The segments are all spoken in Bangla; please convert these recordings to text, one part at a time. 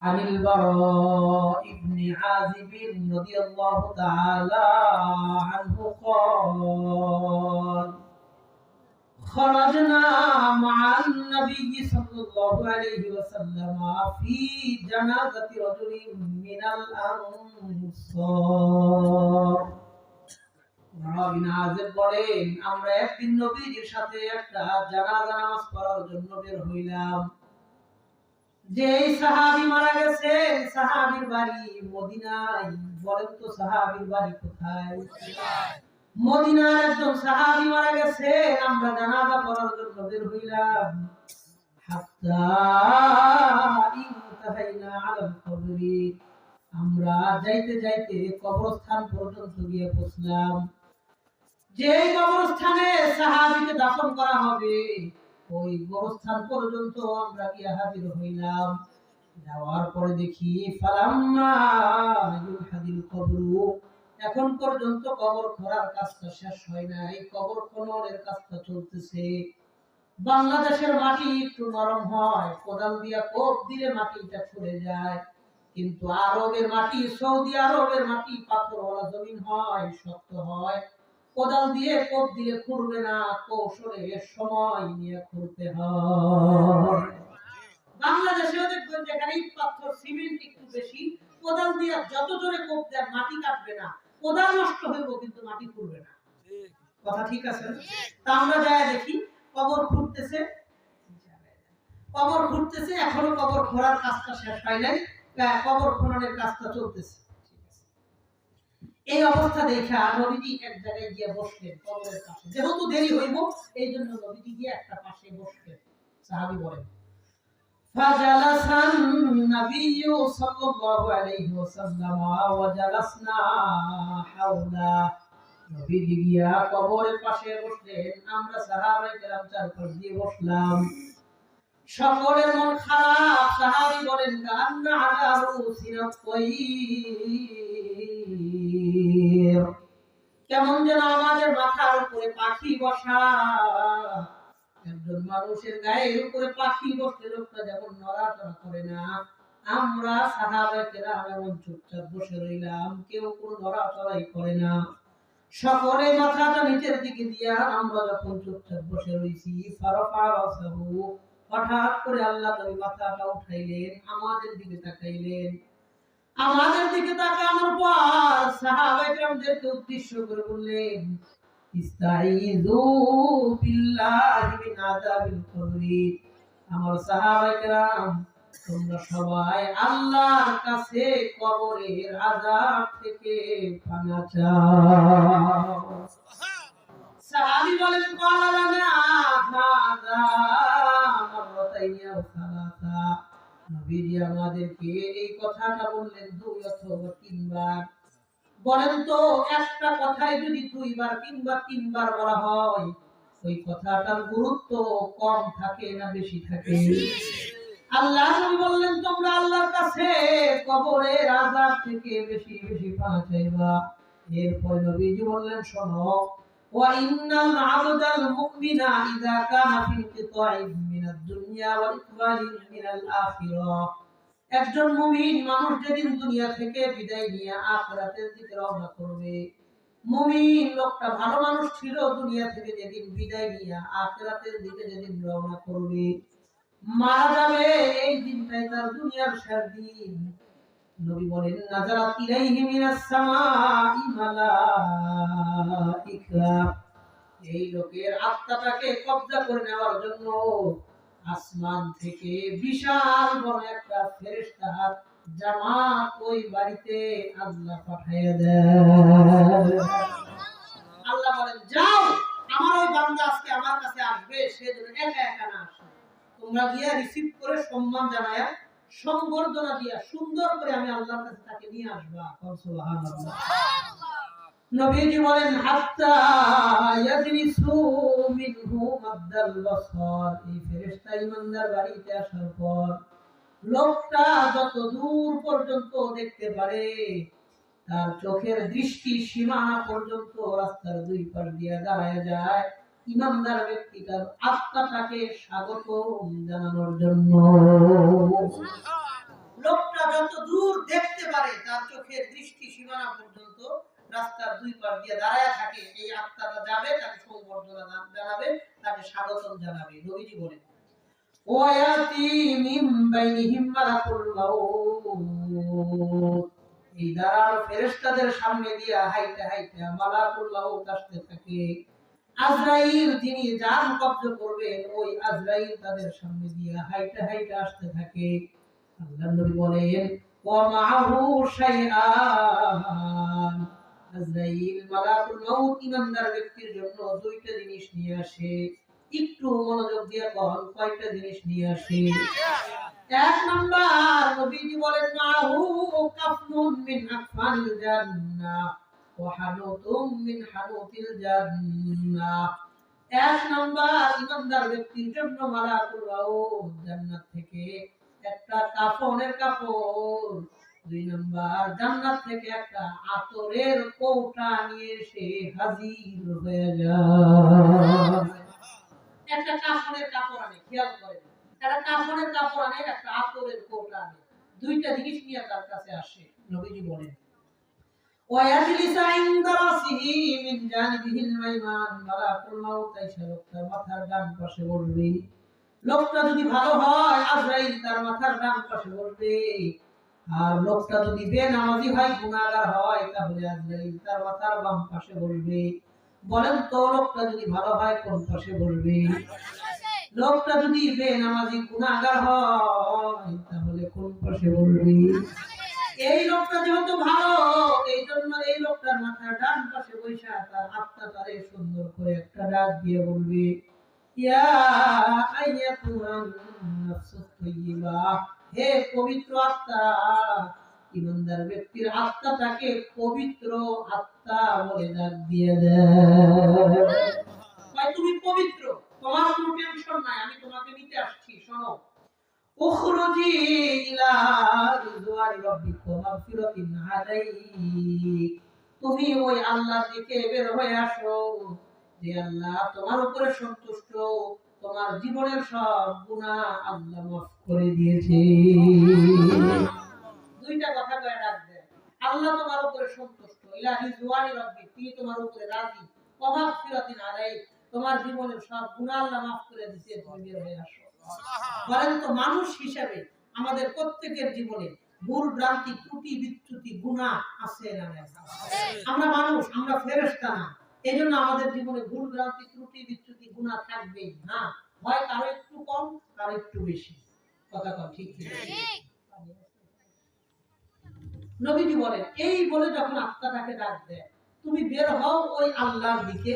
عن البراء بن عازب رضي الله تعالى عنه قال خرجنا مع النبي صلى الله عليه وسلم في جنازة رجل من الأنصار বারা বিন আযিব বলেন আমরা একদিন নবীজির সাথে একটা জানাজা নামাজ পড়ার জন্য বের হইলাম। যে সাহাবী মারা গেছেন সাহাবীর বাড়ি মদিনায়। বলেন তো সাহাবীর বাড়ি কোথায়? মদিনার একজন সাহাবী মারা গেছে, আমরা জানাজা পড়ার জন্য বের হইলাম। হাত্তা ইনতাহাইনা আলাল কবরি, আমরা যাইতে যাইতে কবরস্থান পর্যন্ত গিয়ে পৌঁছলাম। যে কবরস্থানে সাহাবীকে দাফন করা হবে ওই কবরস্থান পর্যন্ত আমরা গিয়ে হাজির হইলাম। যাওয়ার পরে দেখি ফালাম্মা ইউহাদিল কবরু, এখন পর্যন্ত কবর খোঁড়ার কাজটা শেষ হয় নাই, কবর খননের কাজটা চলতেছে। বাংলাদেশের মাটি একটু নরম হয়, কোদাল দিয়া কোপ দিলে মাটিটা ছুঁড়ে যায়, কিন্তু আরবের মাটি, সৌদি আরবের মাটি পাথরওয়ালা জমিন হয়, শক্ত হয়, কোদাল দিয়ে কোপ দিলে খুঁড়বে না, কৌশলে সময় নিয়ে খুঁড়তে হয়। বাংলাদেশেও দেখবেন যেখানে ইট পাথর সিমেন্ট একটু বেশি, কোদাল দিয়ে যত জোরে কোপ দেয় মাটি কাটবে না, কোদাল নষ্ট হইব কিন্তু মাটি খুঁড়বে না। কথা ঠিক আছে? তা আমরা যাই দেখি কবর খুঁড়তেছে, কবর খুঁড়তেছে, এখনো কবর খোঁড়ার কাজটা শেষ হয় নাই, কবর খননের কাজটা চলতেছে। এই অবস্থা দেখে নবীজি এক জায়গায় গিয়ে বসলেন কবরের পাশে। যেহেতু দেরি হইব এই জন্য নবীজি গিয়ে একটা পাশে বসলেন। সাহাবী বলেন ফাজালাসান নবিয়্যু সাল্লাল্লাহু আলাইহি ওয়াসাল্লাম ওয়া জালাসনা হাওলা, নবীজি গিয়া কবরের পাশে বসলেন, আমরা সাহাবায়ে কেরাম চারপাশ দিয়ে বসলাম। সকলের মন খারাপ। সাহাবী বলেন কান্না আলা রুসিনা তায়্যির, কেমন যেন আমাদের মাথার উপরে পাখি বসা। একজন মানুষের গায়ের উপরে পাখি বসলে লোকটা যেমন নড়াচড়া করে না, আমরা সাহাবায়ে কেরাম এমন চুপচাপ বসে রইলাম, কেউ কোনো নড়াচড়াই করে না। সকলে মাথাটা নিচের দিকে দিয়া আমরা যখন চুপচাপ বসে রইছি, ফারাফা রাসাহু, হঠাৎ করে আল্লাহ নবী মাথাটা উঠাইলেন, আমাদের দিকে তাকাইলেন। আমাদের দিকে তাকানোর পর সাহাবায়ে কেরামদেরকে উদ্দেশ্য করে বললেন ইস্তাইযু বিল্লাহি মিন আযাবিল কবরি, আমার সাহাবায়ে কেরাম তোমরা সবাই আল্লাহর কাছে কবরের আযাব থেকে পানা চাও। সাহাবী বলেন ক্বালা লানা হাযা মাররাতাইনি আও সালাসা, নবীজি আমাদেরকে এই কথাটা বললেন 2 অথবা 3 বার। বলেন তো একটা কথাই যদি 2 বার কিংবা 3 বার বলা হয় ওই কথাটার গুরুত্ব কম থাকে না বেশি থাকে? আল্লাহ নবী বললেন তোমরা আল্লাহর কাছে কবরের আযাব থেকে বেশি বেশি পানা চাইবা। এরপর নবীজি বললেন শোনো, ওয়া ইন্নাল আবদাল মুমিনা ইযা কানা ফি ইনকিতাইন মিনাদ দুনিয়া ওয়া ইকবালিন মিনাল আখিরাহ, একজন মুমিন মানুষ যেদিন দুনিয়া থেকে বিদায় নিয়ে আখিরাতের দিকে রওনা করবে, মুমিন লোকটা ভালো মানুষ ছিল, দুনিয়া থেকে যেদিন বিদায় নিয়ে আখিরাতের দিকে যেদিন রওনা করবে, মারা যাবে, এই দিনটাই তার দুনিয়ার শেষ দিন। নবী বলেন নাজারাত ইলাইহি মিনাস সামাই মালাইকা, এই লোকের আত্মাটাকে কবজা করে নেওয়ার জন্য আসমান থেকে বিশাল বড় একটা ফেরেশতা জামাত ওই বাড়িতে আল্লাহ পাঠিয়ে দেন। আল্লাহ বলেন যাও, আমার ওই বান্দা আজকে আমার কাছে আসবে, সেজন্য একা একা না আসে, তোমরা গিয়ে রিসিভ করে সম্মান জানায়া সংবর্ধনা দিয়া সুন্দর করে আমি আল্লাহর কাছে তাকে নিয়ে আসবা। সুবহানাল্লাহ। নবীজি বলেন হাত্তা ইয়াজলিসু মিনহু মাদ্দাল বাসার, এই ফেরেশতা ইমানদার বাড়িতে আসার পর লোকটা যত দূর পর্যন্ত দেখতে পারে তার চোখের দৃষ্টি সীমানা পর্যন্ত রাস্তার 2 পাশ দিয়ে দাঁড়ায় যায়, ইমানদার ব্যক্তিটার আত্মাটাকে স্বাগত জানানোর জন্য। লোকটা যত দূর দেখতে পারে তার চোখের দৃষ্টি সীমানা পর্যন্ত রাস্তার দুই পাশ দিয়ে দাঁড়ায় থাকে, এই আত্মাটা যাবে, তাকে সংবর্ধনা জানাবে, তাকে স্বাগতম জানাবে। নবীজি বলেন ওয়ায়াতি মিন বাইনিহিম মালাকুল মাউত, এই দাঁড়ানো ফেরেশতাদের সামনে দিয়ে হাইতে হাইতে মালাকুল মাউত আসতে থাকে। আজরাইল যিনি জান কবজ করবেন, ওই আজরাইল তাদের সামনে দিয়ে হাইতে হাইতে আসতে থাকে। আল্লাহর নবী বলেন ওয়া মাআহু শাইআন, আজরাইল মালাকুল মাউত ইমানদার ব্যক্তির জন্য দুইটা জিনিস নিয়ে আসে। একটু মনোযোগ দিয়ে কোন কয়টা জিনিস নিয়ে আসে? এক নাম্বার নবীজি বলেন মাহু কাফনুন মিন আকফানিল জান্নাহ ওয়া হানুতুম মিন হানুতিল জান্নাহ। এক নাম্বার ইমানদার ব্যক্তির জন্য মালাকুল মাউত জান্নাত থেকে একটা কাফনের কাপড়, দুই নাম্বার জান্নাত থেকে একটা আতরের কৌটা নিয়ে এসে হাজির হয়ে যায়। একটা কাফনের কাপড় আনে, খেয়াল করেন, একটা কাফনের কাপড় আনে, একটা আতরের কৌটা আনে, দুইটা জিনিস নিয়ে তার কাছে আসে। নবীজি বলেন ওয়ায়াজলিসা ইনদা রাসিহি মিন জানিবিহিল মাইমান, মালাকুল মাউত আইসা লোকটার মাথার ডান পাশে বসবে। লোকটা যদি ভালো হয় আজরাইল তার মাথার ডান পাশে বসবে, আর লোকটা যদি বেনামাজি হয় গুনাহগার হয় তাহলে আজরাইল তার মাথার বাম পাশে বসবে। বলেন তো লোকটা যদি ভালো হয় কোন পাশে বসবে? লোকটা যদি বেনামাজি গুনাহগার হয় তাহলে কোন পাশে বসবে? এই লোকটা যেহেতু ভালো, এই জন্য এই লোকটার মাথার ডান পাশে বসে তার আত্মাটারে সুন্দর করে একটা ডাক দিয়ে বলবে ইয়া আইয়াতুহান নাফসুত তাইয়্যিবা, হে পবিত্র আত্মা। ইমানদার ব্যক্তির আত্মাটাকে পবিত্র আত্মা বলে ডাক দিয়ে দেয়। ভাই তুমি পবিত্র, তোমার কোনো টেনশন নাই, আমি তোমাকে নিতে আসছি। শোনো উখরুজি ইলা রিদওয়ানি রাব্বিকা ওয়া মাগফিরাতিন আলাইক, তুমি ওই আল্লাহর দিকে বের হয়ে আসো যে আল্লাহ তোমার উপরে সন্তুষ্ট, তোমার জীবনের সব গুনাহ আল্লাহ মাফ করে দিয়েছে। দুইটা কথা কয়ে ডাক দেয়, আল্লাহ তোমার উপরে সন্তুষ্ট, ইলা রিদওয়ানি রাব্বিক, তিনি তোমার উপরে রাজি, ওয়া মাগফিরাতিন আলাইক, তোমার জীবনের সব গুনাহ আল্লাহ মাফ করে দিয়েছে, তুমি বের হয়ে আসো। বলেন তো মানুষ হিসেবে আমাদের প্রত্যেকের জীবনে ভুল ভ্রান্তি ত্রুটি বিচ্যুতি গুনাহ আছে না নাই? আমরা মানুষ, আমরা ফেরেশতা না, এইজন্য আমাদের জীবনে ভুল ভ্রান্তি ত্রুটি বিচ্যুতি গুনাহ থাকবেই না, হয় কারো একটু কম কারো একটু বেশি। কথা কম ঠিক ঠিক। নবীজি বলেন এই বলে যখন আত্মাটাকে ডাক দেয় তুমি বের হও ওই আল্লাহর দিকে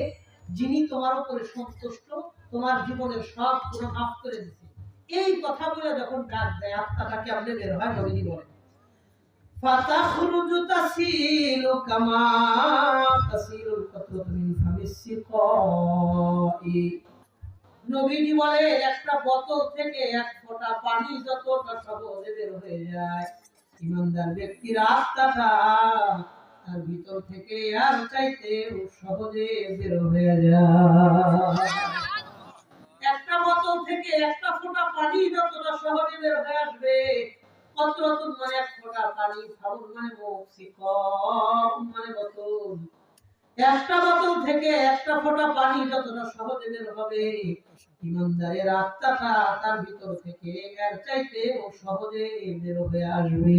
যিনি তোমার উপরে সন্তুষ্ট, তোমার জীবনের সব গুনাহ মাফ করে দিয়েছে। এই কথা বলে যখন ডাক দেয় আত্মাটা কেমনে বের হয়? নবীজি বলেন ফাতাখরুজু তাসিলু কামা তাসিলুল কাতরাতু মিন ফামিস সিকাই। নবীজি বলে একটা বোতল থেকে এক ফোঁটা পানি যতটা সহজে বের হয়ে যায়, ইমানদার ব্যক্তির আত্মাটা তার ভিতর থেকে আর চাইতে সহজে বের হয়ে যায়। একটা বোতল থেকে একটা ফোঁটা পানি যতটা সহজে বের হয়ে আসবে, কতরতুন মানে এক ফোঁটা পানি, ফাউল মানে মুখ, সিকম মানে বোতল, একটা বোতল থেকে একটা ফোঁটা পানি যতটা সহজে বের হবে, ইমানদারের আত্মাটা তার ভিতর থেকে এর চাইতে সহজে বের হয়ে আসবে।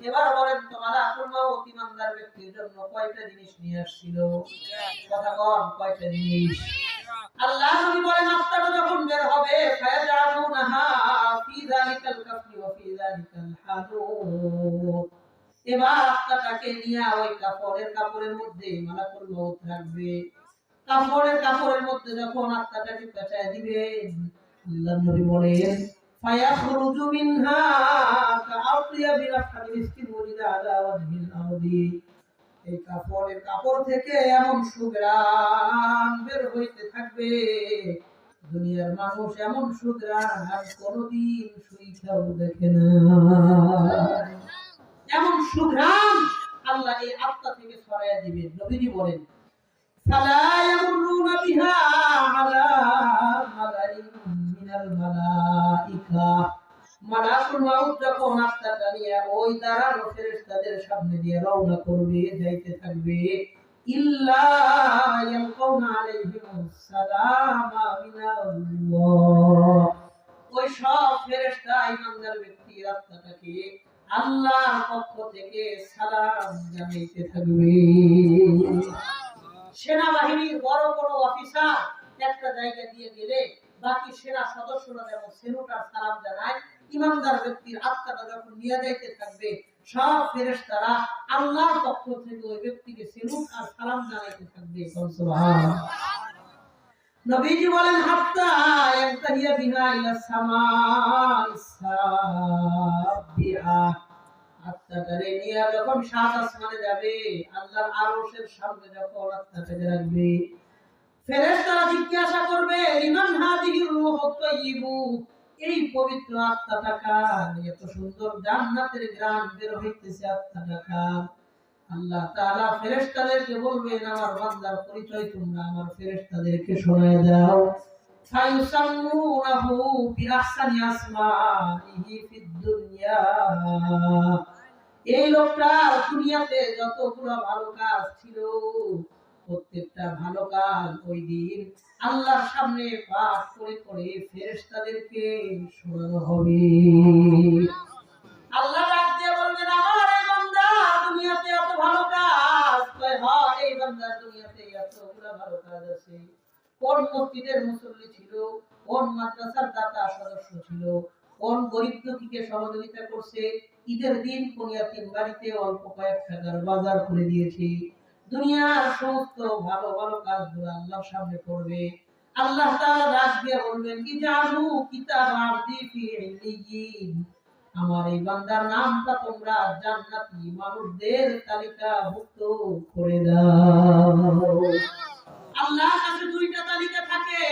এবার বলেন তো মালাকুল মাউত ইমানদার ব্যক্তির জন্য কয়টা জিনিস নিয়ে আসছিল? কথা কম, কয়টা জিনিস? আল্লাহ নবী বলেন আত্মাটা যখন বের হবে ফায়াজালুনাহা ফি যালিকাল কাফনি ওয়া ফি যালিকাল হানুত, এবার আত্মাটাকে নিয়ে ওই কাপড়ের মধ্যে মালাকুল মাউত রাখবে। কাপড়ের মধ্যে যখন আত্মাটাকে পেঁচায় দিবেন, আল্লাহর নবী বলেন ফায়াখরুজু মিনহা কাআতিয়াবি রাফাতিল মিসকিন ওয়াজিদা আলা ওয়াজহিল আরদি, এই কাপড় থেকে এমন সুঘ্রাণ বের হইতে থাকবে, দুনিয়ার মানুষ এমন সুঘ্রাণ কোনদিন শুইখাও দেখে না। এমন সুঘ্রাণ আল্লাহ এই আত্মা থেকে ছড়াইয়া দিবেন। নবীজি বলেন ফালা ইয়ামুরুনা বিহা আলা মালাইন মিনাল মালাইকা, মালাকুল মাউত যখন যখন আত্মাটা নিয়ে ওই দাঁড়ানো ফেরেশতাদের সামনে দিয়ে রওনা করবে, যাইতে থাকবে, ইল্লা ইয়ালকাউনা আলাইহিমুস সালামা মিনাল্লাহ, ওই সব ফেরেশতা ঈমানদার ব্যক্তির আত্মাটাকে আল্লাহর পক্ষ থেকে সালাম জানাইতে থাকবে। সেনাবাহিনীর বড় বড় অফিসার একটা জায়গা দিয়ে গেলে বাকি সেনা সদস্যরা যেমন সেলুট আর সালাম জানায়, ঈমানদার ব্যক্তির আত্মাটা যখন নিয়ে যাইতে থাকবে, সব ফেরেশতারা আল্লাহর পক্ষ থেকে ওই ব্যক্তিকে সেলুট আর সালাম জানাইতে থাকবে। সুবহানাল্লাহ। নবীজি বলেন, হাত্তা ইয়ানতাহিয়া বিহা ইলা সামাইস সাবিআ, আত্মাটারে নিয়ে যখন সাত আসমানে যাবে, আল্লাহর আরশের সামনে যখন আত্মাটাকে রাখবে, ফেরেশতারা জিজ্ঞাসা করবে, লিমান হাদিহির রূহুত তাইয়্যিবু, এই পবিত্র আত্মাটা কার? এত সুন্দর জান্নাতের ঘ্রাণ বের হইতেছে আত্মাটা কার? আল্লাহ তাআলা ফেরেশতাদেরকে বলবেন, আমার বান্দার পরিচয় তোমরা আমার ফেরেশতাদেরকে শোনায় দাও। ফায়ুসাম্মুনাহু বিআহসানি আসমাইহি ফিদ দুনিয়া, এই লোকটা দুনিয়াতে যতগুলো ভালো কাজ ছিল, প্রত্যেকটা ভালো কাজ ওই দিন আল্লাহর সামনে পাঠ করে করে ফেরেশতাদেরকে শোনানো হবে। আল্লাহ ডাক দিয়ে বলবেন, আমার এই বান্দা দুনিয়াতে এত ভালো কাজ, হয় এই বান্দা দুনিয়াতে এতগুলো ভালো কাজ আছে। কোন মসজিদের মুসল্লি ছিল, কোন মাদ্রাসার দাতা সদস্য ছিল, কোন গরিব দুঃখীকে সহযোগিতা করছে, ঈদের দিন কোন ইয়াতীম বাড়িতে অল্প কয়েক টাকার বাজার করে দিয়েছে, দুনিয়ার সমস্ত ভালো ভালো কাজগুলো আল্লাহর সামনে করবে। আল্লাহ তাআলা ডাক দিয়ে বলবেন, ইজালু কিতাব আবদি ফি ইল্লিয়িন, আমার এই বান্দার নামটা তোমরা জান্নাতি মানুষদের তালিকাভুক্ত করে দাও। আল্লাহর কাছে দুইটা তালিকা থাকে,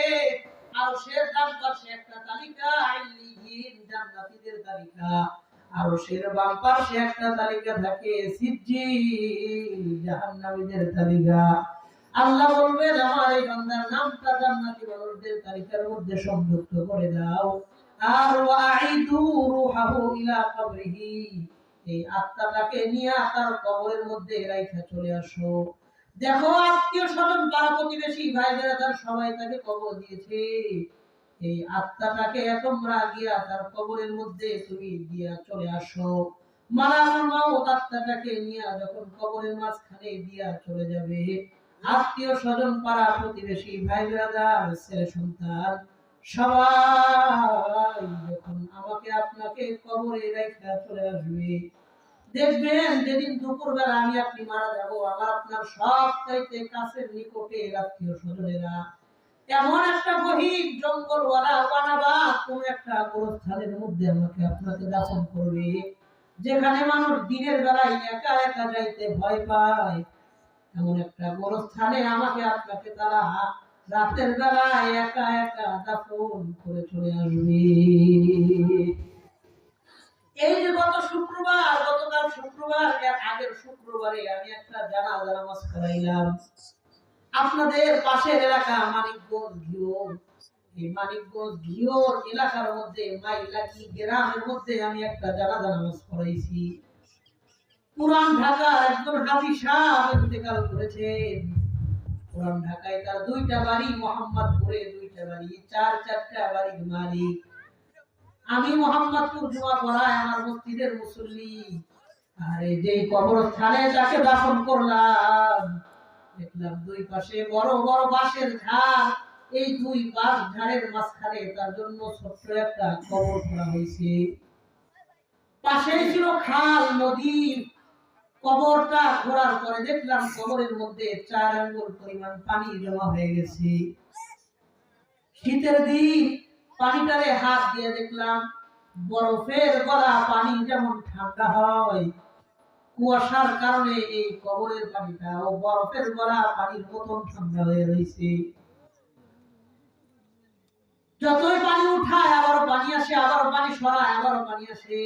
আরশের ডান পাশে একটা তালিকা ইল্লিয়িন জান্নাতীদের তালিকা, আরশের বাম পাশে একটা তালিকা থাকে সিজ্জিল জাহান্নামীদের তালিকা। আল্লাহ বলবেন, আমার এই বান্দার নামটা জান্নাতি মানুষদের তালিকার মধ্যে সংযুক্ত করে দাও। আর ওয়াইদু রূহাহু ইলা কবরিহি, এই আত্মাটাকে নিয়ে তার কবরের মধ্যে রাইখা চলে আসো। দেখো আত্মীয় স্বজন পাড়া প্রতিবেশী ভাই বেরাদার সবাই তাকে কবর দিয়েছে, এই আত্মাটাকে তোমরা গিয়া তার কবরের মধ্যে তুমি দিয়া চলে আসো। মালাকুল মাউত আত্মাটাকে নিয়ে যখন কবরের মাঝখানে দিয়া চলে যাবে, আত্মীয় স্বজন পাড়া প্রতিবেশী ভাই বেরাদার ছেলে সন্তান সবাই যখন আমাকে আপনাকে কবরে রাখা চলে আসবে, দেখবেন যেদিন দুপুরবেলা আমি আপনি মারা যাব, আমার আপনার সব চাইতে কাছের নিকটে আত্মীয় স্বজনেরা এমন একটা গহীন জঙ্গলওয়ালা বানাবাদ কোন একটা গোরস্থানের মধ্যে আমাকে আপনাকে দাফন করবে, যেখানে মানুষ দিনের বেলায় একা একা যাইতে ভয় পায়, এমন একটা গোরস্থানে আমাকে আপনাকে তারা রাতের বেলায় একা একা দাফন করে চলে আসবে। এই যে গতকাল শুক্রবার এর আগের শুক্রবারে আমি একটা জানাজা নামাজ করাইলাম আপনাদের পাশের এলাকা মানিকগঞ্জ ঘিওর। এই মানিকগঞ্জ ঘিওর এলাকার মধ্যে মাইলাকি গ্রামের মধ্যে আমি একটা জানাজা নামাজ করাইছি। পুরান ঢাকার একজন হাজী সাহেব ইন্তেকাল করেছেন। পুরান ঢাকায় তার দুইটা বাড়ি, মোহাম্মদপুরে দুইটা বাড়ি, চারটা বাড়ির মালিক। আমি মোহাম্মদপুর জুমা পড়ায় আমার মসজিদের মুসল্লি, আর এই যে কবরস্থানে তাকে দাফন করলাম, দেখলাম দুই পাশে বড় বড় বাঁশের ঝাড়, এই দুই বাঁশ ঝাড়ের মাঝখানে তার জন্য ছোট্ট একটা কবর করা হয়েছে। পাশেই ছিল খাল, নদী। কবরটা ঘোরার পরে দেখলাম কবরের মধ্যে 4 আঙ্গুল পরিমাণ পানি জমা হয়ে গেছে। শীতের দিন পানিটারে হাত দিয়ে দেখলাম বরফের গলা পানি যেমন ঠান্ডা হয়, কুয়াশার কারণে এই কবরের পানিটা ও বরফের গলা পানির মতন ঠান্ডা হয়ে রয়েছে। যতই পানি উঠায় আবারও পানি আসে, আবারও পানি সরায়, আবারও পানি আসে।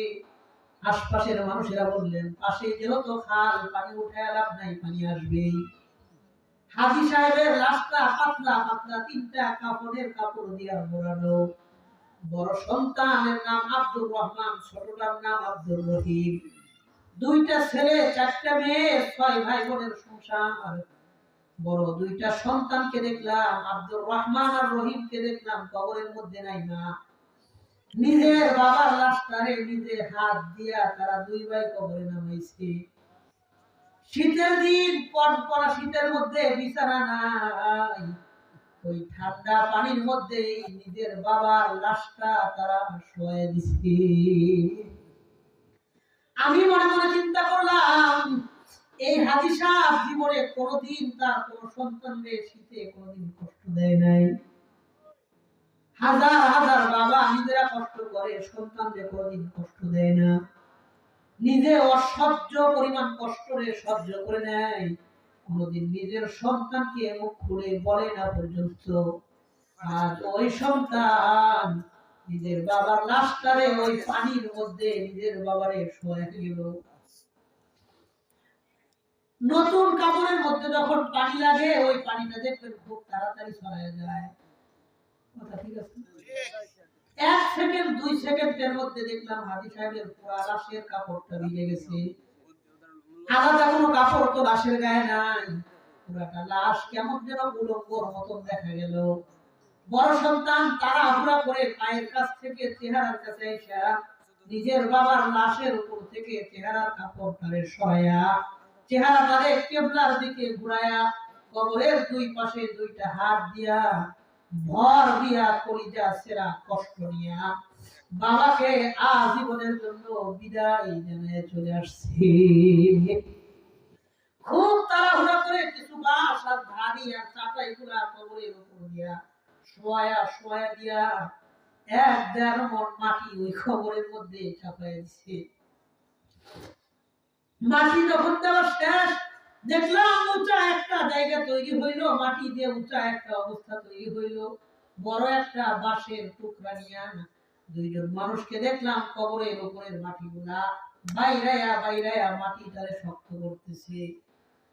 আশপাশের মানুষেরা বললেন, পাশে যেহেতু খাল, পানি উঠায় লাভ নাই, পানি আসবেই। হাজী সাহেবের লাশটা পাতলা পাতলা 3টা কাপড়ের কাপড় দিয়া মোড়ানো। বড় সন্তানের নাম আব্দুর রহমান, ছোটটার নাম আব্দুর রহিম। দুইটা ছেলে, চারটা মেয়ে, 6 ভাই বোনের সংসার। বড় দুইটা সন্তানকে দেখলাম, আব্দুর রহমান আর রহিমকে দেখলাম কবরের মধ্যে নাই মা। নিজের বাবার লাশটারে নিজে হাত দিয়া তারা দুই ভাই কবরে নামাইছে। শীতের দিন, পড়া শীতের মধ্যে বিছানা নাই, ওই ঠান্ডা পানির মধ্যে নিজের বাবার লাশটা তারা শোয়া দিছে। আমি মনে মনে চিন্তা করলাম, এই হাজী সাহেব জীবনে কোনোদিন তার কোন সন্তানদের শীতে কোনোদিন কষ্ট দেয় নাই। হাজার হাজার বাবা নিজেরা কষ্ট করে, সন্তানদের কোনোদিন কষ্ট দেয় না। নিজে অসহ্য পরিমাণ কষ্ট সহ্য করে নেয়, কোনোদিন নিজের সন্তানকে মুখ খুলে বলে না পর্যন্ত। আজ ওই সন্তান নিজের বাবার লাশটারে ওই পানির মধ্যে নিজের বাবারে শোয়া গেল। নতুন কাপড়ের মধ্যে যখন পানি লাগে, ওই পানিটা দেখবেন খুব তাড়াতাড়ি ছড়ায় যায়। কথা ঠিক আছে? 1 সেকেন্ড 2 সেকেন্ডের মধ্যে দেখলাম হাজী সাহেবের পুরো লাশের কাপড়টা ভিজে গেছে। আলাদা কোনো কাপড় তো লাশের গায়ে নাই, পুরাটা লাশ কেমন যেন উলঙ্গর মতন দেখা গেল। বড় সন্তান তাড়াহুড়া করে পায়ের কাছ থেকে চেহারার কাছে এসে নিজের বাবার লাশের উপর থেকে চেহারার কাপড়টারে সরাইয়া চেহারাটারে কিবলার দিকে ঘুরাইয়া কবরের দুই পাশে দুইটা হাত দিয়া ভর দিয়া কলিজা সেরা কষ্ট নিয়া বাবাকে আজীবনের জন্য বিদায় জানিয়ে চলে আসছে। খুব তাড়াহুড়া করে কিছু বাঁশ আর ধাড়ি আর চাটাই গুলা কবরের উপর দিয়া শোয়া দিয়া 1-1.5 মণ মাটি ওই কবরের মধ্যে চাপাই দিচ্ছে। মাটি যখন দেওয়া শেষ, দেখলাম উঁচা একটা জায়গা তৈরি হইল, মাটি দিয়ে উঁচা একটা অবস্থা তৈরি হইল। বড় একটা বাঁশের টুকরা নিয়ে দুইজন মানুষকে দেখলাম কবরের উপরের মাটিগুলা বাইরায়া মাটিটারে শক্ত করতেছে,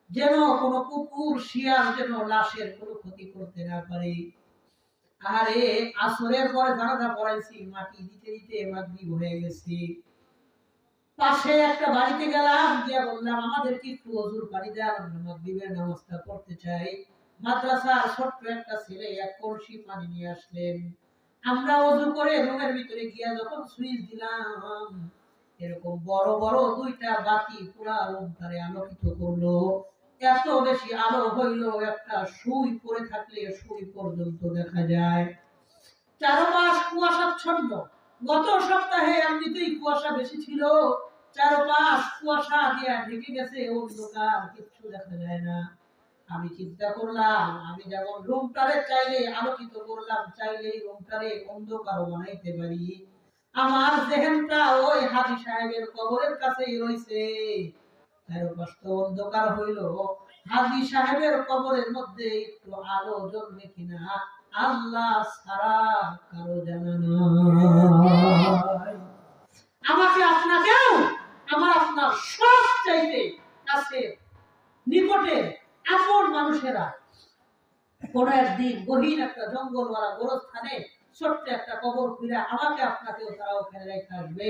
যেন কোনো কুকুর শিয়াল যেন লাশের কোনো ক্ষতি করতে না পারে। আরে আসরের পরে জানাজা পড়াইছি, মাটি দিতে দিতে মাগরিব হয়ে গেছে। পাশে একটা বাড়িতে গেলাম, গিয়ে বললাম আমাদের কি একটু ওযুর পানি দেন, আমরা মাগরিবের নামাজটা পড়তে চাই। মাদ্রাসার ছোট্ট একটা ছেলে 1 কলসি পানি নিয়ে আসলেন। আমরা ওযু করে রুমের ভিতরে গিয়া যখন সুইচ দিলাম, এরকম বড় বড় দুইটা বাতি পুরা রুমটারে আলোকিত করলো। এত বেশি আলো হইল, একটা সুই পড়ে থাকলে সুই পর্যন্ত দেখা যায়। চারপাশ কুয়াশাচ্ছন্ন। গত সপ্তাহে এমনিতেই কুয়াশা বেশি ছিল, চারপাশ কুয়াশা দিয়ে ঢেকে গেছে, অন্ধকার, কিচ্ছু দেখা যায় না। আমি চিন্তা করলাম, আমি যেমন রুমটারে চাইলে আলোকিত করলাম, চাইলে রুমটারে অন্ধকার বানাইতে পারি। আমার জেহেনটা ওই হাজী সাহেবের কবরের কাছেই রইছে। চারপাশ তো অন্ধকার হইল, হাজী সাহেবের কবরের মধ্যে একটু আলো জ্বলবে কিনা আল্লাহ ছাড়া কারো জানা নাই। আমাকে আপনাকেও আমার আপনার সব চাইতে কাছে নিকটে আপন মানুষেরা কোন একদিন গহীন একটা জঙ্গলওয়ালা গোরস্থানে ছোট্ট একটা কবর খুঁড়ে আমাকে আপনাকেও তারা ওখানে রেখে আসবে।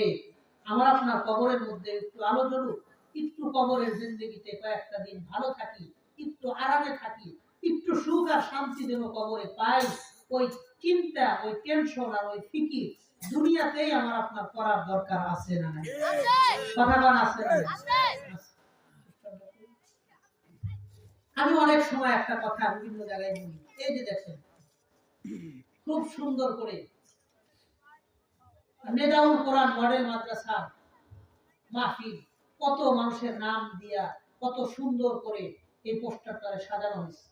আমার আপনার কবরের মধ্যে একটু আলো জ্বলুক, একটু কবরের জিন্দগিতে কয়েকটা দিন ভালো থাকি, একটু আরামে থাকি, একটু সুখ আর শান্তি যেন কবরে পাই। ওই চিন্তা, ওই টেনশন আর ওই ফিকির দুনিয়াতেই আমার আপনার করার দরকার আছে না নাই? কথা বলা আছে না? আমি অনেক সময় একটা কথা বিভিন্ন জায়গায় বলি, এই যে দেখেন খুব সুন্দর করে নেদাউল কোরআন মডেল মাদ্রাসা মাহফিল, কত মানুষের নাম দিয়া কত সুন্দর করে এই পোস্টারটারে সাজানো হয়েছে,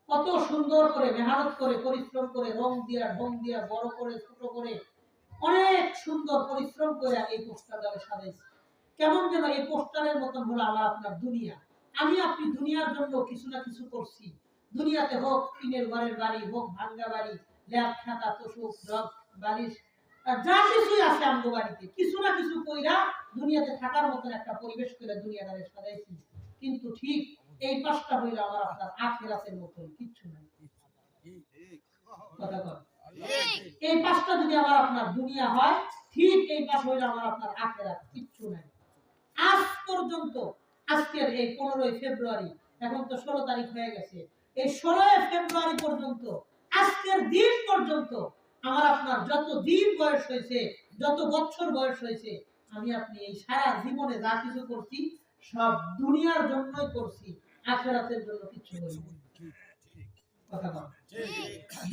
কত সুন্দর করে মেহনত করে পরিশ্রম করে রং দিয়া ঢং দিয়া বড় করে ছোট করে অনেক সুন্দর পরিশ্রম করে এই পোস্টারটারে সাজাইছে। কেমন যেন এই পোস্টারের মতন হলো আমার আপনার দুনিয়া। আমি আপনি দুনিয়ার জন্য কিছু না কিছু করছি। দুনিয়াতে হোক টিনের ঘরের বাড়ি, হোক ভাঙ্গা বাড়ি, ল্যাপ খাতা তোষক জগ বালিশ, যা কিছুই আছে আমগো বাড়িতে কিছু না কিছু কইরা দুনিয়াতে থাকার মতন একটা পরিবেশ করে দুনিয়াটারে সাজাইছি। কিন্তু ঠিক এই পাশটা হইল আমার আপনার আখিরাতের মতন কিচ্ছু নাই। কথা কর এই পাশটা যদি আমার আপনার দুনিয়া হয়, ঠিক এই পাশ হইলে আমার আপনার আখিরাত, কিচ্ছু নাই। আজ পর্যন্ত, আজকের এই 15 ফেব্রুয়ারি, এখন তো 16 তারিখ হয়ে গেছে, এই 16 ফেব্রুয়ারি পর্যন্ত, আজকের দিন পর্যন্ত আমার আপনার যত দিন বয়স হয়েছে, যত বছর বয়স হয়েছে, আমি আপনি এই সারা জীবনে যা কিছু করছি সব দুনিয়ার জন্যই করছি, আখিরাতের জন্য কিছু করিনি। কথা বল।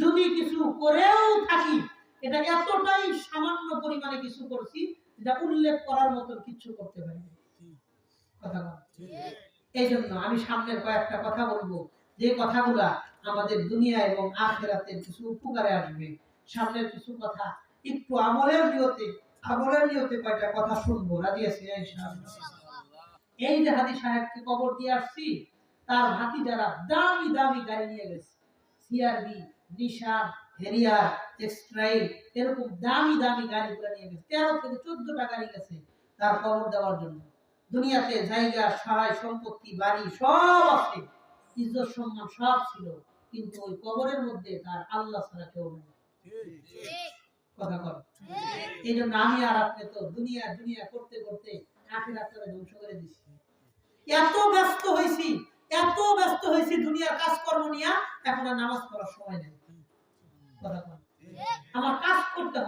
যদি কিছু করেও থাকি, এটা এতটাই সামান্য পরিমাণে কিছু করছি যা উল্লেখ করার মতো কিছু করতে পারি। কথা বল। এই জন্য আমি সামনের কয়েকটা কথা বলবো, যে কথাগুলা আমাদের দুনিয়া এবং আখিরাতের কিছু উপকারে আসবে। সামনের কিছু কথা একটু আমলের নিয়তে কয়টা কথা শুনবো। রাজি আছি ইনশাআল্লাহ? এই যে হাদি সাহেবকে কবর দিয়ে আসছি, তার ভাতিজারা দামি দামি গাড়ি নিয়ে গেছে, সিআরবি, নিশান, হেরিয়ার, এক্সট্রাইল, এরকম দামি দামি গাড়িগুলো নিয়ে গেছে। 13 থেকে 14টা গাড়ি গেছে তার কবর দেওয়ার জন্য। দুনিয়াতে জায়গা, সহায় সম্পত্তি, বাড়ি সব আছে, ইজ্জত সম্মান সব ছিল, কিন্তু ওই কবরের মধ্যে তার আল্লাহ ছাড়া কেউ নেই। কথা কর। এই জন্য আমি আর আপনি তো দুনিয়া দুনিয়া করতে করতে আখিরাতকে ধ্বংস করে দিচ্ছি। এত ব্যস্ত হয়েছি দুনিয়ার কাজকর্ম নিয়ে, এখন আর নামাজ পড়ার সময় নেই। কথা কর। আমার কাজ করতে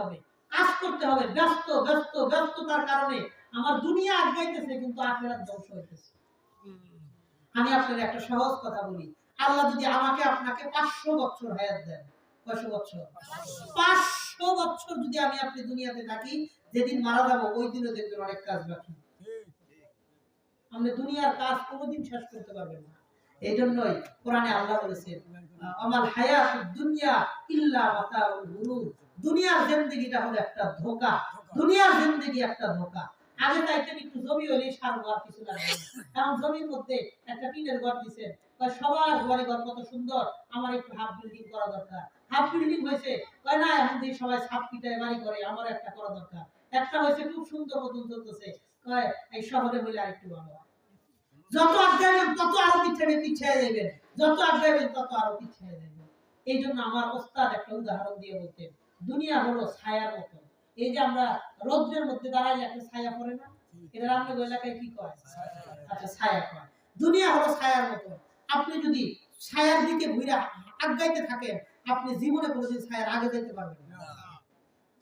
হবে, ব্যস্ততার কারণে আমার দুনিয়া আগাইতেছে, কিন্তু আখিরাত ধ্বংস হইতেছে। আমি আপনাদের একটা সহজ কথা বলি, আল্লাহ যদি আমাকে আপনাকে 500 বছর হায়াত দেন, 500 বছর, 500 বছর যদি আমি আপনি দুনিয়াতে থাকি, যেদিন মারা যাবো ওই দিনও দেখবেন অনেক কাজ বাকি। আমরা দুনিয়ার কাজ কোনোদিন শেষ করতে পারবেন না। এই জন্যই কোরআনে আল্লাহ বলেছেন, আমাল হায়াতুদ দুনিয়া ইল্লা মাতাউল গুরুর, দুনিয়ার জিন্দেগিটা হলো একটা ধোঁকা, দুনিয়ার জিন্দেগি একটা ধোঁকা। আগে চাইতেন একটু জমি হইলে সারবো, আর কিছু লাগবে না। কারণ জমির মধ্যে একটা টিনের ঘর দিচ্ছেন, সবার ঘরে ঘর কত সুন্দর, আমার একটু হাফ বিল্ডিং করা দরকার। হাফ বিল্ডিং হয়েছে, না এখন দিয়ে সবাই ছাদ পিটায় বাড়ি করে, আমার একটা করা দরকার। একটা হয়েছে খুব সুন্দর মতন চলতেছে, এই শহরে হইলে আরেকটু ভালো। যত আগাইবেন তত আরো পিছিয়ে যাবেন, যত আগাইবেন তত আরো পিছিয়ে যাবেন। এই জন্য আমার ওস্তাদ একটা উদাহরণ দিয়ে বলতেন, দুনিয়া হলো ছায়ার মতো। এই যে আমরা রোদ্রের মধ্যে দাঁড়াইলে একটা ছায়া পড়ে না, এটা আপনাদের এলাকায় কি কয়? আচ্ছা, ছায়া কয়। দুনিয়া হলো ছায়ার মতো। আপনি যদি ছায়ার দিকে ঘুরে আগাইতে থাকেন, আপনি জীবনে কোনোদিন ছায়ার আগে যেতে পারবেন না।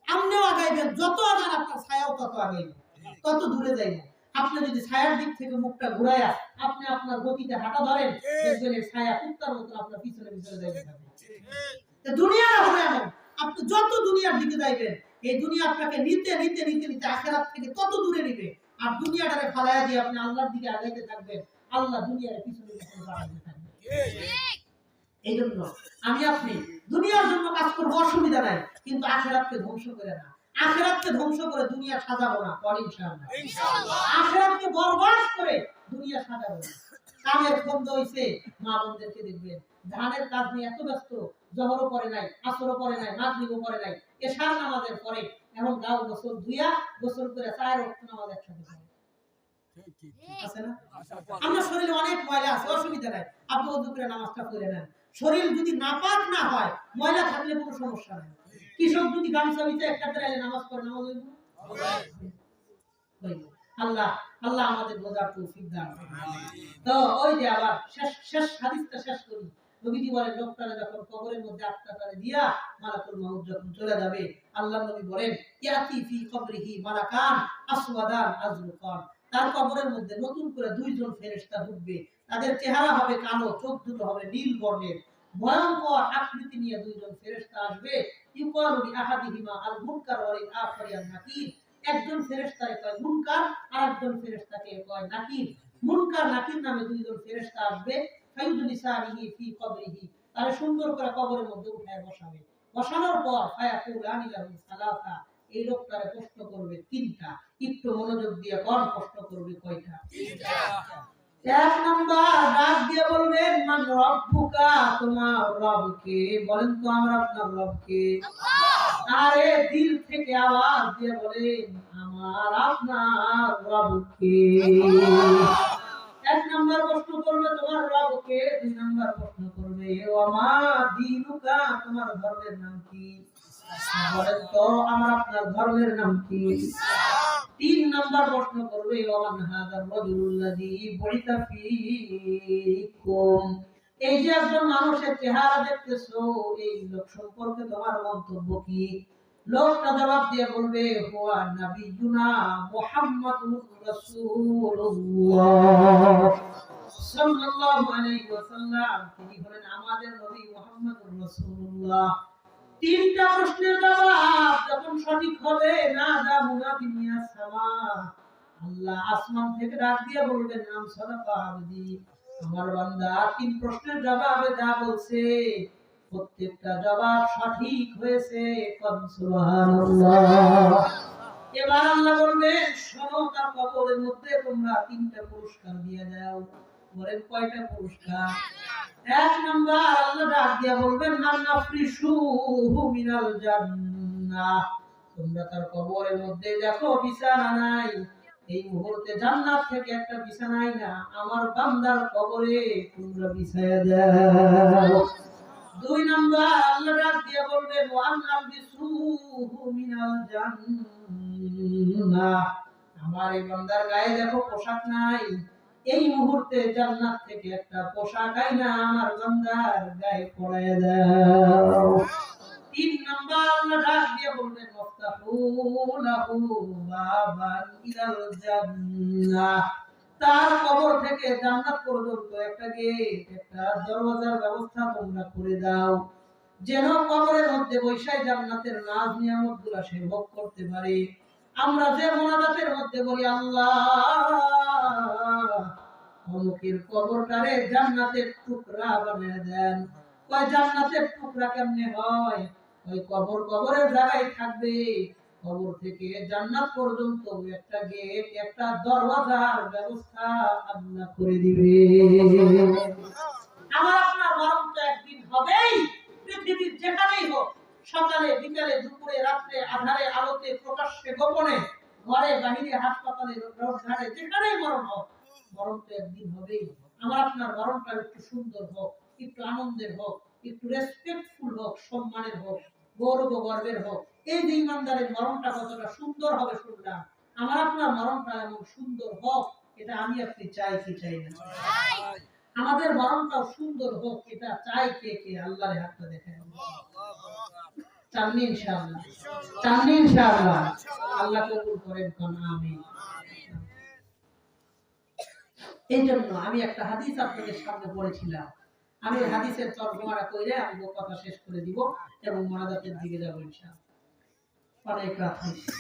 আপনিও আগাইবেন, যত আগান আপনার ছায়াও তত আগাইবে, তত দূরে যাইবে। আপনি যদি ছায়ার দিক থেকে মুখটা ঘুরায়া আপনি আপনার গতিতে হাঁটা ধরেন, দেখবেন এই ছায়া কুত্তার মতো আপনার পিছনে যাইতে থাকবে। দুনিয়া হবে এমন, আপনি যত দুনিয়ার দিকে যাইবেন, এই দুনিয়া আপনাকে নিতে নিতে নিতে নিতে আখিরাত থেকে তত দূরে নিবে। আর দুনিয়াটারে ফালায়া দিয়ে আপনি আল্লাহর দিকে আগাইতে থাকবেন, আল্লাহ দুনিয়ার পিছনে বাড়াইতে থাকবে। এই জন্য আমি আপনি দুনিয়ার জন্য কাজ করবো, অসুবিধা নাই, কিন্তু আখিরাতকে ধ্বংস করে না। আখিরাতকে ধ্বংস করে দুনিয়া সাজাবো না, ইনশাআল্লাহ। আখিরাতকে বরবাদ করে দুনিয়া সাজাবো না। কামের বন্ধ হইছে, মা বোনদেরকে দেখবেন ধানের কাজ নিয়ে এত ব্যস্ত, জহরও পড়ে নাই, আসরও পড়ে নাই, মাগরিবও পড়ে নাই, এশার নামাজের পরে এখন গাও গোসল ধুইয়া গোসল করে 4 ওয়াক্ত নামাজ একসাথে পড়ে। আছে না? আমরা শরীরে অনেক ময়লা আছে, অসুবিধা নাই, আপনি ওযু করে নামাজটা পড়ে নেন। শরীর যদি নাপাক না হয়, ময়লা থাকলে কোনো সমস্যা নাই। কৃষক যদি গামছা বিছায় একটা পেরালে নামাজ পড়ে, নামাজ হইব না? আল্লাহ আল্লাহ আমাদের বোঝার তৌফিক দান করুন। তো ওই যে আবার শেষ হাদিসটা শেষ করি। নবীজি বলেন, লোকটারে যখন কবরের মধ্যে আত্মাটারে দিয়া মালাকুল মাউত যখন চলে যাবে, আল্লাহ নবী বলেন, ইয়াতি ফি কবরিহি মালাকান আসওয়াদান আজরুকান, তার কবরের মধ্যে নতুন করে 2 জন ফেরেশতা ঢুকবে। তাদের চেহারা হবে কালো, চোখ দুটো হবে নীল বর্ণের, ভয়ঙ্কর আকৃতি নিয়ে 2 জন ফেরেশতা আসবে। ইউকালু লিআহাদিহিমা আল মুনকার ওয়া লিল আখারি আন নাকির, একজন ফেরেশতাকে কয় মুনকার, আরেকজন ফেরেশতাকে কয় নাকির। মুনকার নাকির নামে 2 জন ফেরেশতা আসবে, ফায়ুদলিসানিহি ফি কবরিহি, তারে সুন্দর করে কবরের মধ্যে উঠায় বসাবে। বসানোর পর ফায়াকুলানি লাহু সালাসা, এই লোকটারে প্রশ্ন করবে 3টা। একটু মনোযোগ দিয়ে কোন প্রশ্ন করবে? কয়টা? 3টা। 1 নাম্বার ডাক দিয়ে বলবেন, মান রব্বুকা, তোমার রব কে? বলেন তো আমরা আপনার রব কে? আল্লাহ। আরে দিল থেকে আওয়াজ দিয়ে বলেন, আমার আপনার রব কে? 1 নাম্বার প্রশ্ন করবে তোমার রব কে, 2 নাম্বার প্রশ্ন করবে ওয়া মা দীনুকা, তোমার ধর্মের নাম কি? বলেন তো আমার আপনার ধর্মের নাম কি? 3 নাম্বার প্রশ্ন করবে ওয়ামান হাদার রাজুলুল্লাযী বুইতা ফীকুম। এই যে একজন মানুষের চেহারা দেখতেছো, এই লোক সম্পর্কে তোমার মন্তব্য কি? লোকটা জবাব দিয়ে বলবে হুয়া নাবিয়ুনা মুহাম্মাদুর রাসূলুল্লাহ সাল্লাল্লাহু আলাইহি ওয়াসাল্লাম, তিনি হলেন আমাদের নবী মুহাম্মদুর রাসূলুল্লাহ। 3টা প্রশ্নের জবাব যখন সঠিক হবে, না দা মুনাদি মিনাস সামা, আল্লাহ আসমান থেকে ডাক দিয়ে বলবেন নাম সাদাকা আবদি, আমার বান্দা 3 প্রশ্নের জবাবে যা বলছে প্রত্যেকটা জবাব সঠিক হয়েছে। সুবহানাল্লাহ। এবার আল্লাহ বলবেন শোনো, তার কবরের মধ্যে তোমরা 3টা পুরস্কার দিয়ে দাও। বলেন কয়টা পুরস্কার? 1 নাম্বার আল্লাহ ডাক দিয়া বলবেন নাফরিশুহু মিনাল জান্নাহ, তোমরা তার কবরের মধ্যে দেখো বিছানা নাই, এই মুহূর্তে জান্নাত থেকে একটা বিছানাই না আমার বান্দার কবরে তোমরা বিছায়া দাও। 2 নাম্বার আল্লাহ ডাক দিয়া বলবেন ওয়ান আলবিসুহু মিনাল জান্নাহ, আমার এই বান্দার গায়ে দেখো পোশাক নাই, এই মুহূর্তে জান্নাত থেকে একটা পোশাক আইনা আমার বান্দার গায়ে পরায়া দাও। 3 নাম্বার আল্লাহ ডাক দিয়ে বলবেন ওয়াফতাহু লাহু বাবান ইলাল জান্নাহ, তার কবর থেকে জান্নাত পর্যন্ত একটা গেট, একটা দরওয়াজার ব্যবস্থা তোমরা করে দাও, যেন কবরের মধ্যে বৈশাখ জান্নাতের নাজ নিয়ামতগুলো সে ভোগ করতে পারে। আমরা যে মোনাজাতের মধ্যে বলি আল্লাহ অমুকের কবরটারে জান্নাতের টুকরা বানিয়ে দেন, কয় জান্নাতের টুকরা কেমনে হয়? ওই কবরের জায়গায় থাকবে, কবর থেকে জান্নাত পর্যন্ত একটা গেট, একটা দরওয়াজার ব্যবস্থা আল্লাহ করে দিবে। আমার আপনার মরণ তো একদিন হবেই, পৃথিবীর যেখানেই হোক, সকালে বিকালে দুপুরে রাত্রে আধারে আলোতে প্রকাশ্যে গোপনে, ঘরে বাহিরে হাসপাতালে রোডঘাটে যেখানেই মরণ হোক, মরণ তো একদিন হবেই। আমার আপনার মরণটা একটু সুন্দর হোক, একটু আনন্দের হোক, একটু রেসপেক্টফুল হোক, সম্মানের হোক, গৌরব গর্বের হোক। এই যে ইমানদারের মরণটা কতটা সুন্দর হবে শুনলাম, আমার আপনার মরণটা এমন সুন্দর হোক, এটা আমি আপনি চাই কি চাই না? আমাদের মরণটাও সুন্দর হোক, এটা চাই কে কে? আল্লাহর হাতটা দেখেন। চাননি ইনশাআল্লাহ? চাননি ইনশাআল্লাহ? আল্লাহ কবুল করেন, কোন আমিন। এই জন্য আমি একটা হাদিস আপনাদের সামনে পড়েছিলাম, আমি হাদিসের তরজমাটা কইরে আমি কথা শেষ করে দিব এবং মোনাজাতের দিকে যাব ইনশাআল্লাহ। অনেক রাত হয়েছে।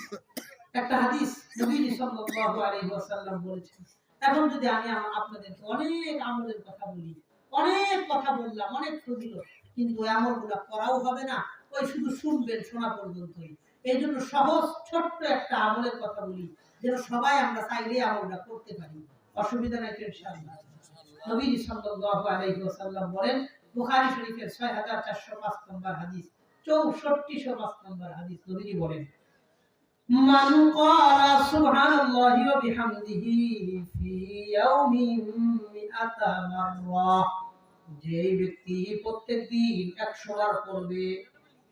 একটা হাদিস নবীজি সাল্লাল্লাহু আলাইহি ওয়াসাল্লাম বলেছেন। এখন যদি আমি আপনাদেরকে অনেক আমলের কথা বলি, অনেক কথা বললাম, অনেক ফজিলত, কিন্তু আমলগুলো করাও হবে না, ওই শুধু শুনবেন, শোনা পর্যন্তই। এই জন্য সহজ ছোট্ট একটা আমলের কথা বলি, যেন সবাই আমরা চাইলে আমলটা করতে পারি। অসুবিধা নাই ইনশাআল্লাহ। নবীজি সাল্লাল্লাহু আলাইহি ওয়াসাল্লাম বলেন, বুখারী শরীফের 6405 নম্বর হাদিস, 6405 নম্বর হাদিস, নবীজি বলেন মান ক্বালা সুবহানাল্লাহি ওয়া বিহামদিহি ফি ইয়াউমিন মিআতা মাররা, যে ব্যক্তি প্রত্যেকদিন 100 বার পড়বে,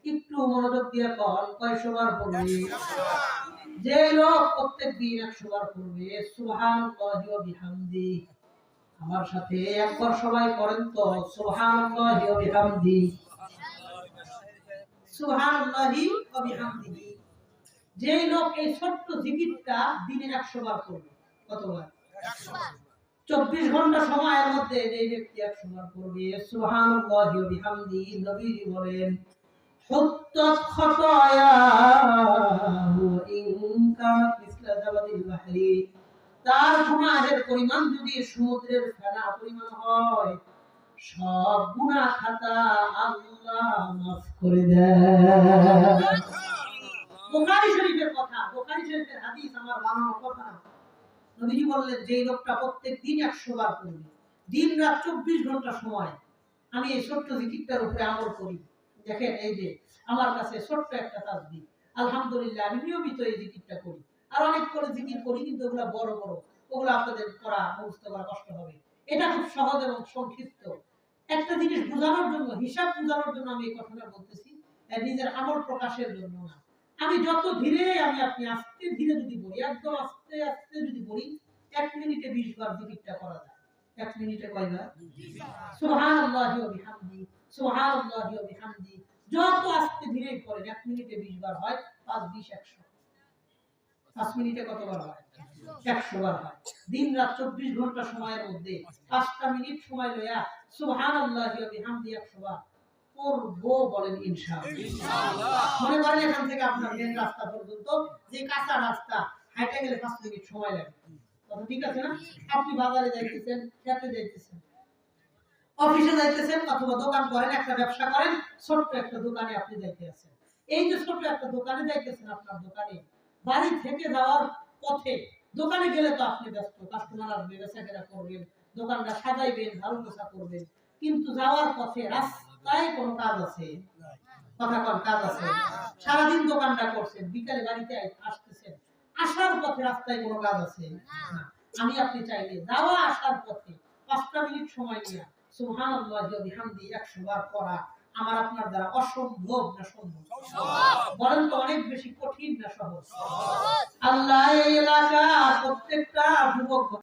একটু মনোযোগ দিয়ে কোন কয়শো বার পড়বে? যে লোক প্রত্যেকদিন 100 বার পড়বে সুবহানাল্লাহি ওয়া বিহামদি, আমার সাথে একবার সবাই করেন তো সুবহানাল্লাহি ওয়া বিহামদি, সুবহানাল্লাহি ওয়া বিহামদিহি। যে লোক এই ছোট্ট জিকিরটা দিনে 100 বার করবে, কতবার? 100 বার। 24 ঘন্টা সময়ের মধ্যে যে ব্যক্তি 100 বার করবে সুবহানাল্লাহি ওয়া বিহামদিহি, নবী বলেন হুত্তাত খাতায়াহু ইন কানাত মিসলা জাবাদিল বাহরি, তার গুনাহের পরিমাণ যদি সমুদ্রের ফেনা পরিমাণ হয়, সব গুনাহ খাতা আল্লাহ মাফ করে দেন। বুখারী শরীফের কথা, বুখারী শরীফের হাদিস, আমার বানানো কথা না। নবীজি বললেন যে লোকটা প্রত্যেকদিন 100 বার পড়বে, দিন রাত 24 ঘন্টা সময় আমি এই ছোট্ট জিকিরটার উপরে আমল করি। দেখেন এই যে আমার কাছে ছোট্ট একটা তাসবিহ, আলহামদুলিল্লাহ আমি নিয়মিত এই জিকিরটা করি, আর অনেক করে জিকির করি, কিন্তু ওগুলা বড় বড়, ওগুলো আপনাদের পড়া মুখস্থ করা কষ্ট হবে। এটা খুব সহজ এবং সংক্ষিপ্ত। একটা জিনিস বোঝানোর জন্য, হিসাব বোঝানোর জন্য আমি এই কথাটা বলতেছি। নিজের আমল প্রকাশের জন্য না। আমি যত ধীরে আমি আপনি আস্তে ধীরে যদি বলি, একদম আস্তে আস্তে যদি বলি, 1 মিনিটে 20 বার জিকিরটা করা যায়। 1 মিনিটে কয়বার? সুবহানাল্লাহি ওয়া বিহামদি, সুবহানাল্লাহি ওয়া বিহামদি। যত আস্তে ধীরে পড়েন 1 মিনিটে 20 বার হয়, 5 20 100। 5 মিনিটে কতবার হয়? 100 বার হয়। দিন রাত 24 ঘন্টা সময়ের মধ্যে 5টা মিনিট সময় লয়া সুবহানাল্লাহি ওয়া বিহামদি 100 বার পড়বো, বলেন ইনশাআল্লাহ। মনে করেন এখান থেকে আপনার মেন রাস্তা পর্যন্ত যে কাঁচা রাস্তা, হাঁটা গেলে 5 মিনিট সময় লাগে। কথা ঠিক আছে না? আপনি বাজারে যাইতেছেন, খেতে যাইতেছেন, অফিসে যাইতেছেন, অথবা দোকান করেন, একটা ব্যবসা করেন, ছোট্ট একটা দোকানে আপনি যাইতে আছেন। এই যে ছোট্ট একটা দোকানে যাইতেছেন, আপনার দোকানে বাড়ি থেকে যাওয়ার পথে, দোকানে গেলে তো আপনি ব্যস্ত, কাস্টমার আসবে, বেচাকেনা করবেন, দোকানটা সাজাইবেন, ঝাড়ু পোছা করবেন, কিন্তু যাওয়ার পথে রাস্তায় কোনো কাজ আছে? কথা কোন কাজ আছে? সারাদিন দোকানটা করছেন, বিকালে বাড়িতে আসতেছেন, আসার পথে রাস্তায় কোনো কাজ আছে? আমি আপনি চাইলে যাওয়া আসার পথে 5টা মিনিট সময় নিয়ে সুবহানাল্লাহি ওয়া বিহামদি 100 বার পড়া আমার আপনার দ্বারা অসম্ভব না সম্ভব? বলেন তো, অনেক বেশি কঠিন না সহজ? আল্লাহ এই এলাকার প্রত্যেকটা যুবক